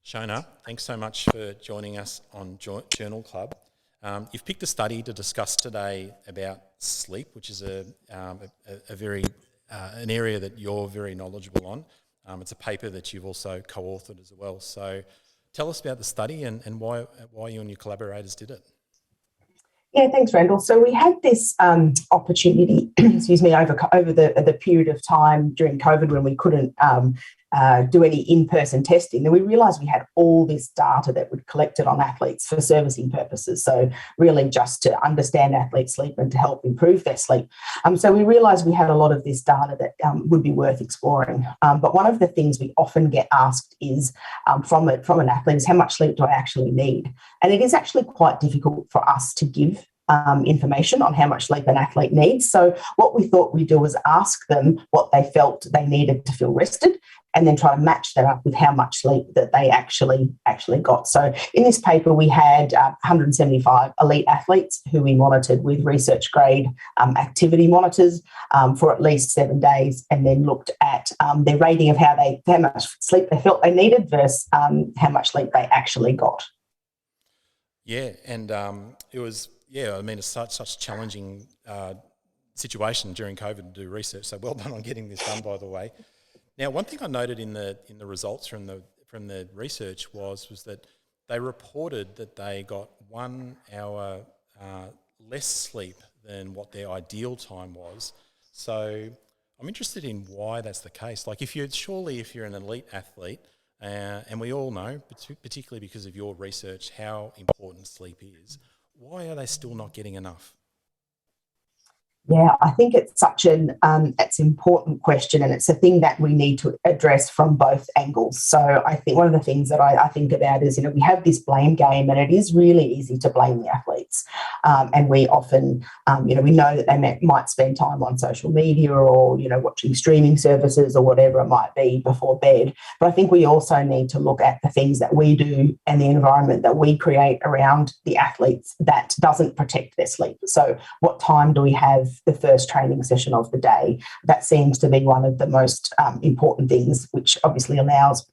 Shona, thanks so much for joining us on Journal Club. You've picked a study to discuss today about sleep, which is an area that you're very knowledgeable on. It's a paper that you've also co-authored as well. So tell us about the study and why you and your collaborators did it. Yeah, thanks, Randall. So we had this opportunity, excuse me, over the period of time during COVID when we couldn't do any in-person testing. Then we realised we had all this data that we'd collected on athletes for servicing purposes. So really just to understand athletes' sleep and to help improve their sleep. So we realised we had a lot of this data that would be worth exploring. But one of the things we often get asked is from an athlete is how much sleep do I actually need? And it is actually quite difficult for us to give information on how much sleep an athlete needs. So what we thought we'd do was ask them what they felt they needed to feel rested, and then try to match that up with how much sleep that they actually got. So in this paper, we had 175 elite athletes who we monitored with research grade activity monitors for at least 7 days, and then looked at their rating of how much sleep they felt they needed versus how much sleep they actually got. Yeah, and it was, it's such a challenging situation during COVID to do research. So well done on getting this done, by the way. Now, one thing I noted in the results from the research was that they reported that they got 1 hour less sleep than what their ideal time was. So I'm interested in why that's the case. Like, if you're an elite athlete, and we all know, particularly because of your research, how important sleep is, why are they still not getting enough? Yeah, I think it's such an important question, and it's a thing that we need to address from both angles. So I think one of the things that I think about is, we have this blame game, and it is really easy to blame the athletes. And we often, we know that they might spend time on social media or, watching streaming services or whatever it might be before bed. But I think we also need to look at the things that we do and the environment that we create around the athletes that doesn't protect their sleep. So what time do we have the first training session of the day? That seems to be one of the most important things, which obviously allows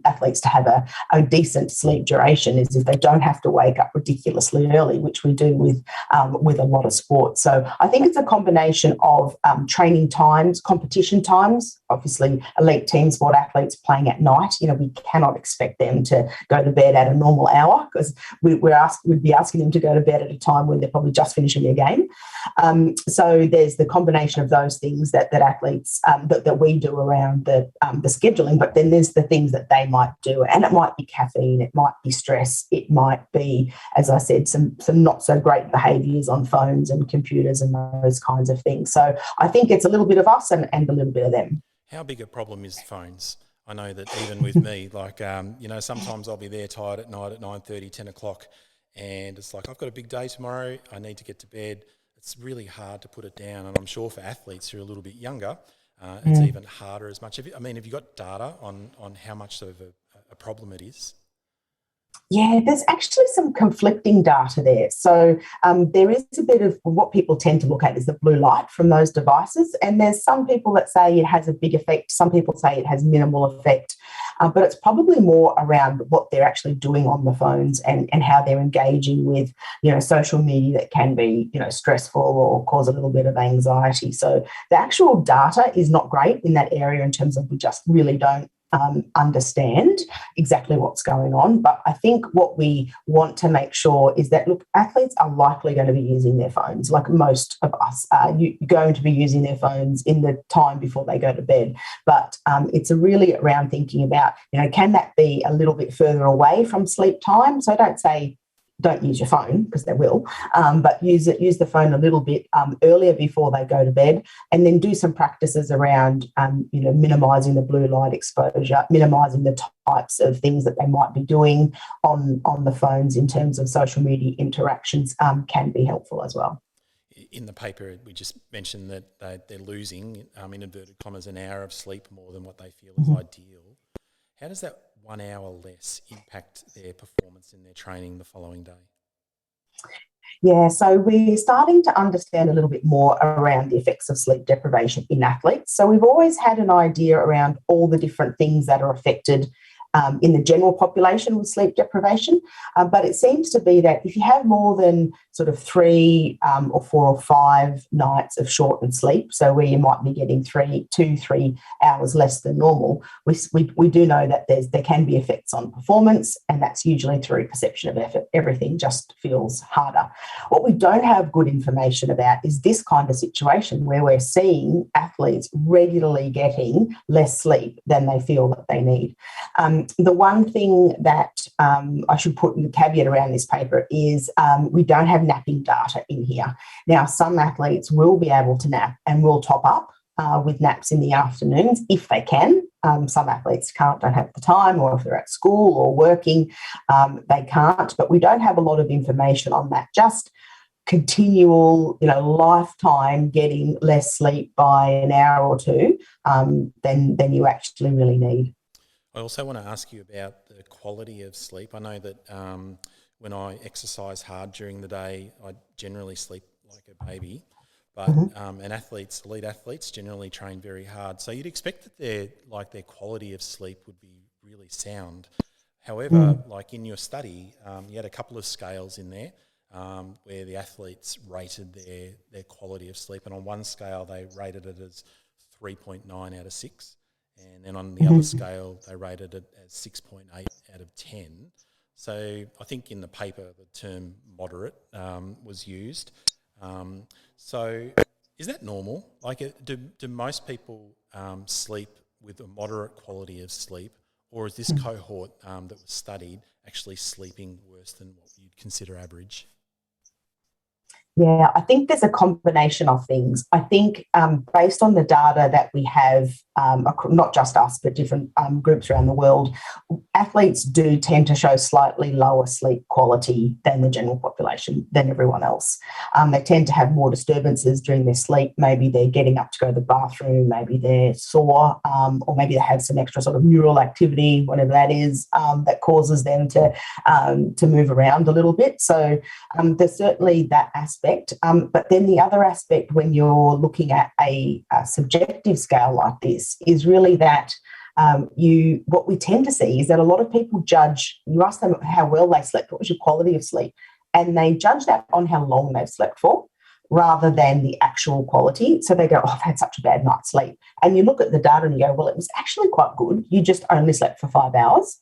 athletes to have a decent sleep duration, is if they don't have to wake up ridiculously early, which we do with a lot of sports. So I think it's a combination of training times, competition times. Obviously, elite team sport athletes playing at night, we cannot expect them to go to bed at a normal hour, because we'd be asking them to go to bed at a time when they're probably just finishing their game. So there's the combination of those things that athletes that we do around the scheduling, but then there's the things that they might do, and it might be caffeine, it might be stress, it might be, as I said, some not so great behaviours on phones and computers and those kinds of things. So I think it's a little bit of us and a little bit of them. How big a problem is phones? I know that even with me, sometimes I'll be there tired at night at 9:30, 10 o'clock, and it's like, I've got a big day tomorrow, I need to get to bed. It's really hard to put it down, and I'm sure for athletes who are a little bit younger, it's even harder as much. Have you got data on how much of a problem it is? Yeah, there's actually some conflicting data there. So there is a bit of what people tend to look at is the blue light from those devices. And there's some people that say it has a big effect. Some people say it has minimal effect. But it's probably more around what they're actually doing on the phones and how they're engaging with, social media that can be, stressful or cause a little bit of anxiety. So the actual data is not great in that area in terms of we just really don't understand exactly what's going on. But I think what we want to make sure is that, look, athletes are likely going to be using their phones, like most of us are going to be using their phones in the time before they go to bed. But it's really around thinking about, can that be a little bit further away from sleep time? So don't say don't use your phone, because they will, but use the phone a little bit earlier before they go to bed, and then do some practices around, minimising the blue light exposure, minimising the types of things that they might be doing on the phones in terms of social media interactions can be helpful as well. In the paper, we just mentioned that they're losing, in inverted commas, an hour of sleep more than what they feel is ideal. How does that 1 hour less impact their performance in their training the following day? Yeah, so we're starting to understand a little bit more around the effects of sleep deprivation in athletes. So we've always had an idea around all the different things that are affected in the general population with sleep deprivation. But it seems to be that if you have more than sort of 3 or 4 or 5 nights of shortened sleep, so where you might be getting 2-3 hours less than normal, we do know that there can be effects on performance, and that's usually through perception of effort. Everything just feels harder. What we don't have good information about is this kind of situation where we're seeing athletes regularly getting less sleep than they feel that they need. The one thing that I should put in the caveat around this paper is we don't have napping data in here. Now, some athletes will be able to nap and will top up with naps in the afternoons if they can. Some athletes don't have the time, or if they're at school or working, they can't. But we don't have a lot of information on that. Just continual, lifetime getting less sleep by an hour or two than you actually really need. I also want to ask you about the quality of sleep. I know that when I exercise hard during the day, I generally sleep like a baby. But and elite athletes generally train very hard. So you'd expect that their quality of sleep would be really sound. However, like in your study, you had a couple of scales in there where the athletes rated their quality of sleep. And on one scale, they rated it as 3.9 out of 6. And then on the other scale, they rated it as 6.8 out of 10. So I think in the paper, the term moderate was used. So is that normal? Like, do most people sleep with a moderate quality of sleep, or is this cohort that was studied actually sleeping worse than what you'd consider average? Yeah, I think there's a combination of things. I think based on the data that we have, not just us, but different groups around the world, athletes do tend to show slightly lower sleep quality than the general population, than everyone else. They tend to have more disturbances during their sleep. Maybe they're getting up to go to the bathroom, maybe they're sore, or maybe they have some extra sort of neural activity, whatever that is, that causes them to move around a little bit. So there's certainly that aspect. But then the other aspect when you're looking at a subjective scale like this is really that what we tend to see is that a lot of people judge, you ask them how well they slept, what was your quality of sleep, and they judge that on how long they've slept for rather than the actual quality. So they go, I've had such a bad night's sleep. And you look at the data and you go, well, it was actually quite good. You just only slept for 5 hours.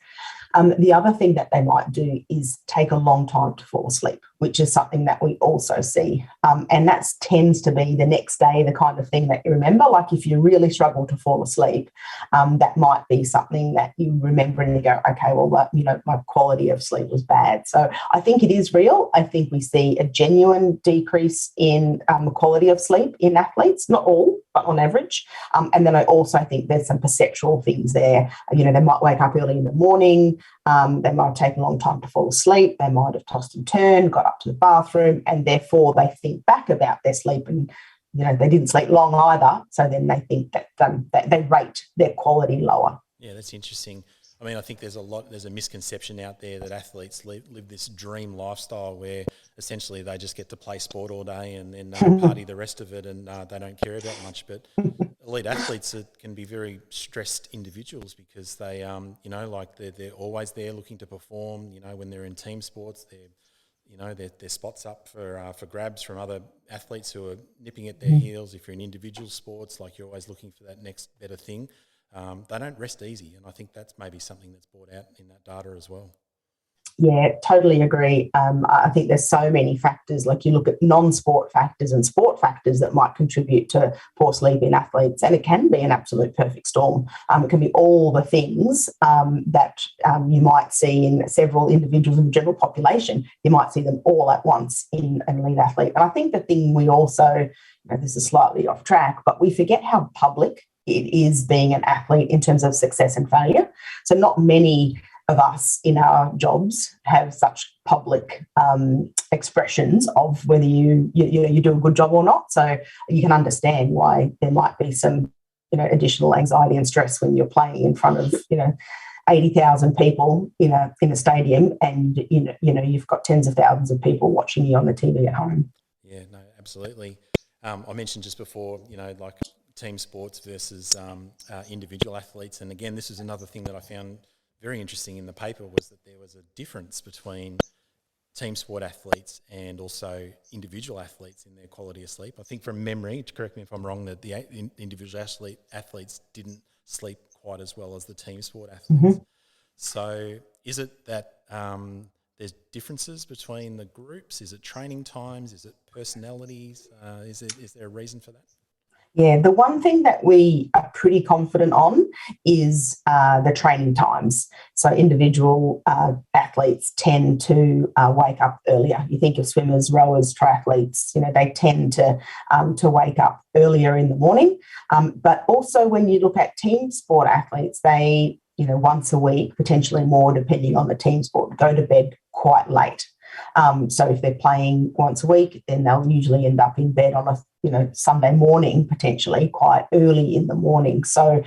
The other thing that they might do is take a long time to fall asleep, which is something that we also see. And that tends to be the next day, the kind of thing that you remember. Like if you really struggle to fall asleep, that might be something that you remember and you go, okay, well, my quality of sleep was bad. So I think it is real. I think we see a genuine decrease in quality of sleep in athletes, not all, but on average. And then I also think there's some perceptual things there. They might wake up early in the morning. They might have taken a long time to fall asleep. They might have tossed and turned, got up to the bathroom, and therefore they think back about their sleep and, they didn't sleep long either. So then they think that they rate their quality lower. Yeah, that's interesting. I mean, I think there's a misconception out there that athletes live this dream lifestyle where essentially they just get to play sport all day and then party the rest of it, and they don't care about much. But elite athletes can be very stressed individuals because they, they're always there looking to perform. When they're in team sports, their spots up for grabs from other athletes who are nipping at their heels. If you're in individual sports, like you're always looking for that next better thing. They don't rest easy, and I think that's maybe something that's brought out in that data as well. Yeah, totally agree. I think there's so many factors, like you look at non-sport factors and sport factors that might contribute to poor sleep in athletes, and it can be an absolute perfect storm. It can be all the things that you might see in several individuals in the general population. You might see them all at once in an elite athlete. And I think the thing we also, this is slightly off track, but we forget how public it is being an athlete in terms of success and failure. So not many of us in our jobs have such public expressions of whether you do a good job or not. So you can understand why there might be some additional anxiety and stress when you're playing in front of 80,000 people in a stadium, and you've got tens of thousands of people watching you on the TV at home. Yeah, no, absolutely. I mentioned just before, team sports versus individual athletes, and again, this is another thing that I found very interesting in the paper was that there was a difference between team sport athletes and also individual athletes in their quality of sleep. I think from memory, correct me if I'm wrong, that the individual athletes didn't sleep quite as well as the team sport athletes. So is it that there's differences between the groups? Is it training times? Is it personalities? Is there a reason for that? Yeah, the one thing that we are pretty confident on is the training times. So individual athletes tend to wake up earlier. You think of swimmers, rowers, triathletes, they tend to wake up earlier in the morning. But also when you look at team sport athletes, they, once a week, potentially more depending on the team sport, go to bed quite late. So if they're playing once a week, then they'll usually end up in bed on a Sunday morning, potentially quite early in the morning. So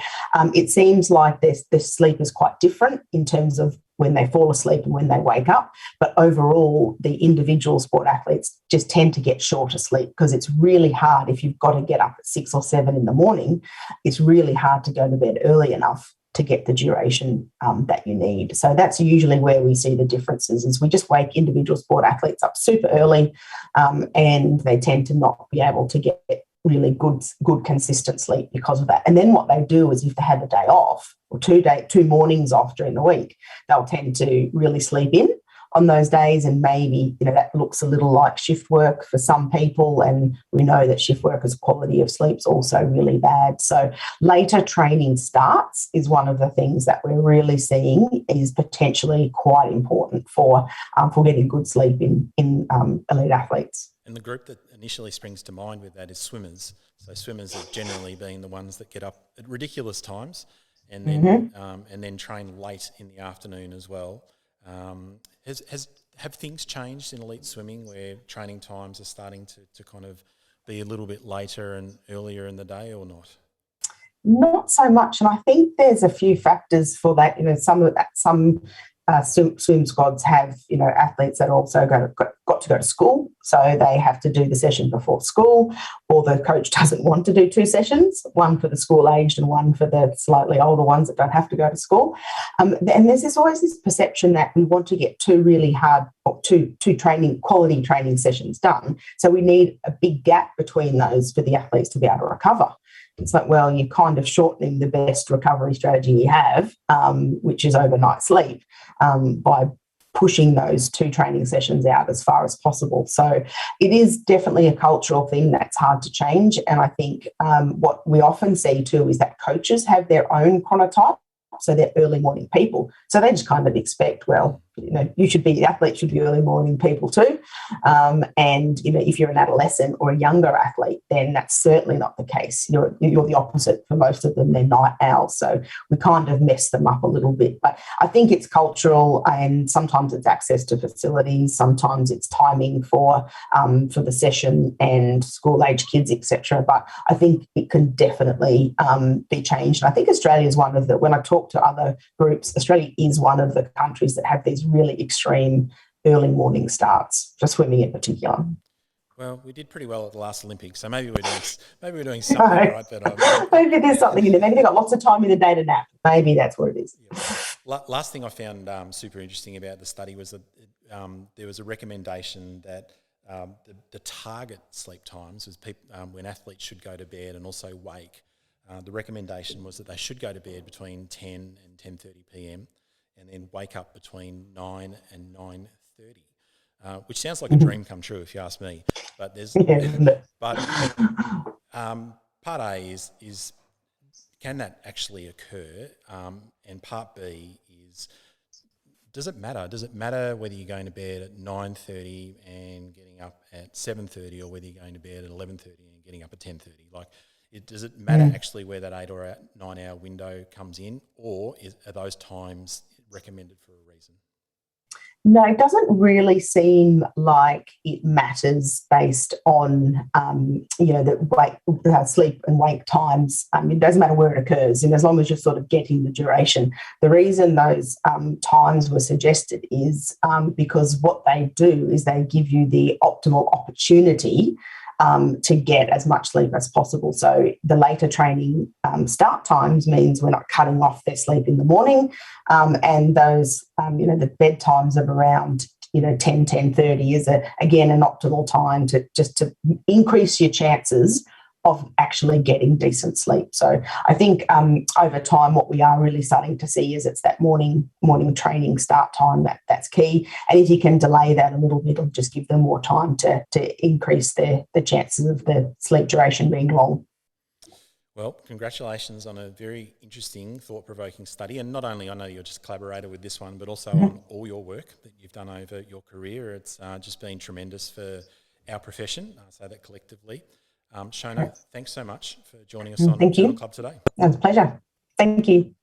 it seems like the sleep is quite different in terms of when they fall asleep and when they wake up. But overall, the individual sport athletes just tend to get shorter sleep because it's really hard if you've got to get up at 6 or 7 in the morning. It's really hard to go to bed early enough to get the duration that you need. So that's usually where we see the differences is we just wake individual sport athletes up super early and they tend to not be able to get really good consistent sleep because of that. And then what they do is if they have a day off or 2 mornings off during the week, they'll tend to really sleep in on those days, and maybe that looks a little like shift work for some people, and we know that shift workers' quality of sleep's also really bad. So later training starts is one of the things that we're really seeing is potentially quite important for getting good sleep in elite athletes. And the group that initially springs to mind with that is swimmers. So swimmers have generally been the ones that get up at ridiculous times and then train late in the afternoon as well. Have things changed in elite swimming where training times are starting to kind of be a little bit later and earlier in the day, or not? Not so much, and I think there's a few factors for that. Some swim squads have athletes that also got to go to school, so they have to do the session before school, or the coach doesn't want to do 2 sessions, one for the school aged and one for the slightly older ones that don't have to go to school. And there's always this perception that we want to get 2 really hard or two quality training sessions done, so we need a big gap between those for the athletes to be able to recover. It's like, well, you're kind of shortening the best recovery strategy you have, which is overnight sleep, by pushing those 2 training sessions out as far as possible. So it is definitely a cultural thing that's hard to change. And I think what we often see too is that coaches have their own chronotype. So they're early morning people. So they just kind of expect, well, the athletes should be early morning people too. And, if you're an adolescent or a younger athlete, then that's certainly not the case. You're the opposite for most of them. They're night owls. So we kind of mess them up a little bit. But I think it's cultural, and sometimes it's access to facilities. Sometimes it's timing for the session and school-age kids, etc. But I think it can definitely be changed. And I think Australia is one of the, when I talk to other groups, Australia is one of the countries that have these really extreme early morning starts for swimming in particular. Well, we did pretty well at the last Olympics, so maybe we're doing something right. Maybe there's something in there. Maybe they've got lots of time in the day to nap. Maybe that's what it is. Yeah. Last thing I found super interesting about the study was that there was a recommendation that the target sleep times was when athletes should go to bed and also wake. The recommendation was that they should go to bed between 10 and 10:30 p.m. and then wake up between 9 and 9:30, which sounds like a dream come true if you ask me. But part A is can that actually occur? And part B is, does it matter? Does it matter whether you're going to bed at 9:30 and getting up at 7:30, or whether you're going to bed at 11:30 and getting up at 10:30? Does it matter actually where that 8 or 9 hour window comes in, or are those times recommended for a reason? No, it doesn't really seem like it matters based on, the sleep and wake times. It doesn't matter where it occurs, and as long as you're sort of getting the duration. The reason those times were suggested is because what they do is they give you the optimal opportunity to get as much sleep as possible. So the later training start times means we're not cutting off their sleep in the morning, and those, the bedtimes of around 10:30 is again an optimal time to increase your chances of actually getting decent sleep. So I think over time, what we are really starting to see is it's that morning training start time that's key. And if you can delay that a little bit, or just give them more time to increase the chances of the sleep duration being long. Well, congratulations on a very interesting, thought-provoking study. And not only, I know you're just collaborator with this one, but also on all your work that you've done over your career. It's just been tremendous for our profession, I say that collectively. Shona, thanks so much for joining us on Thank you. Journal Club today. It was a pleasure. Thank you.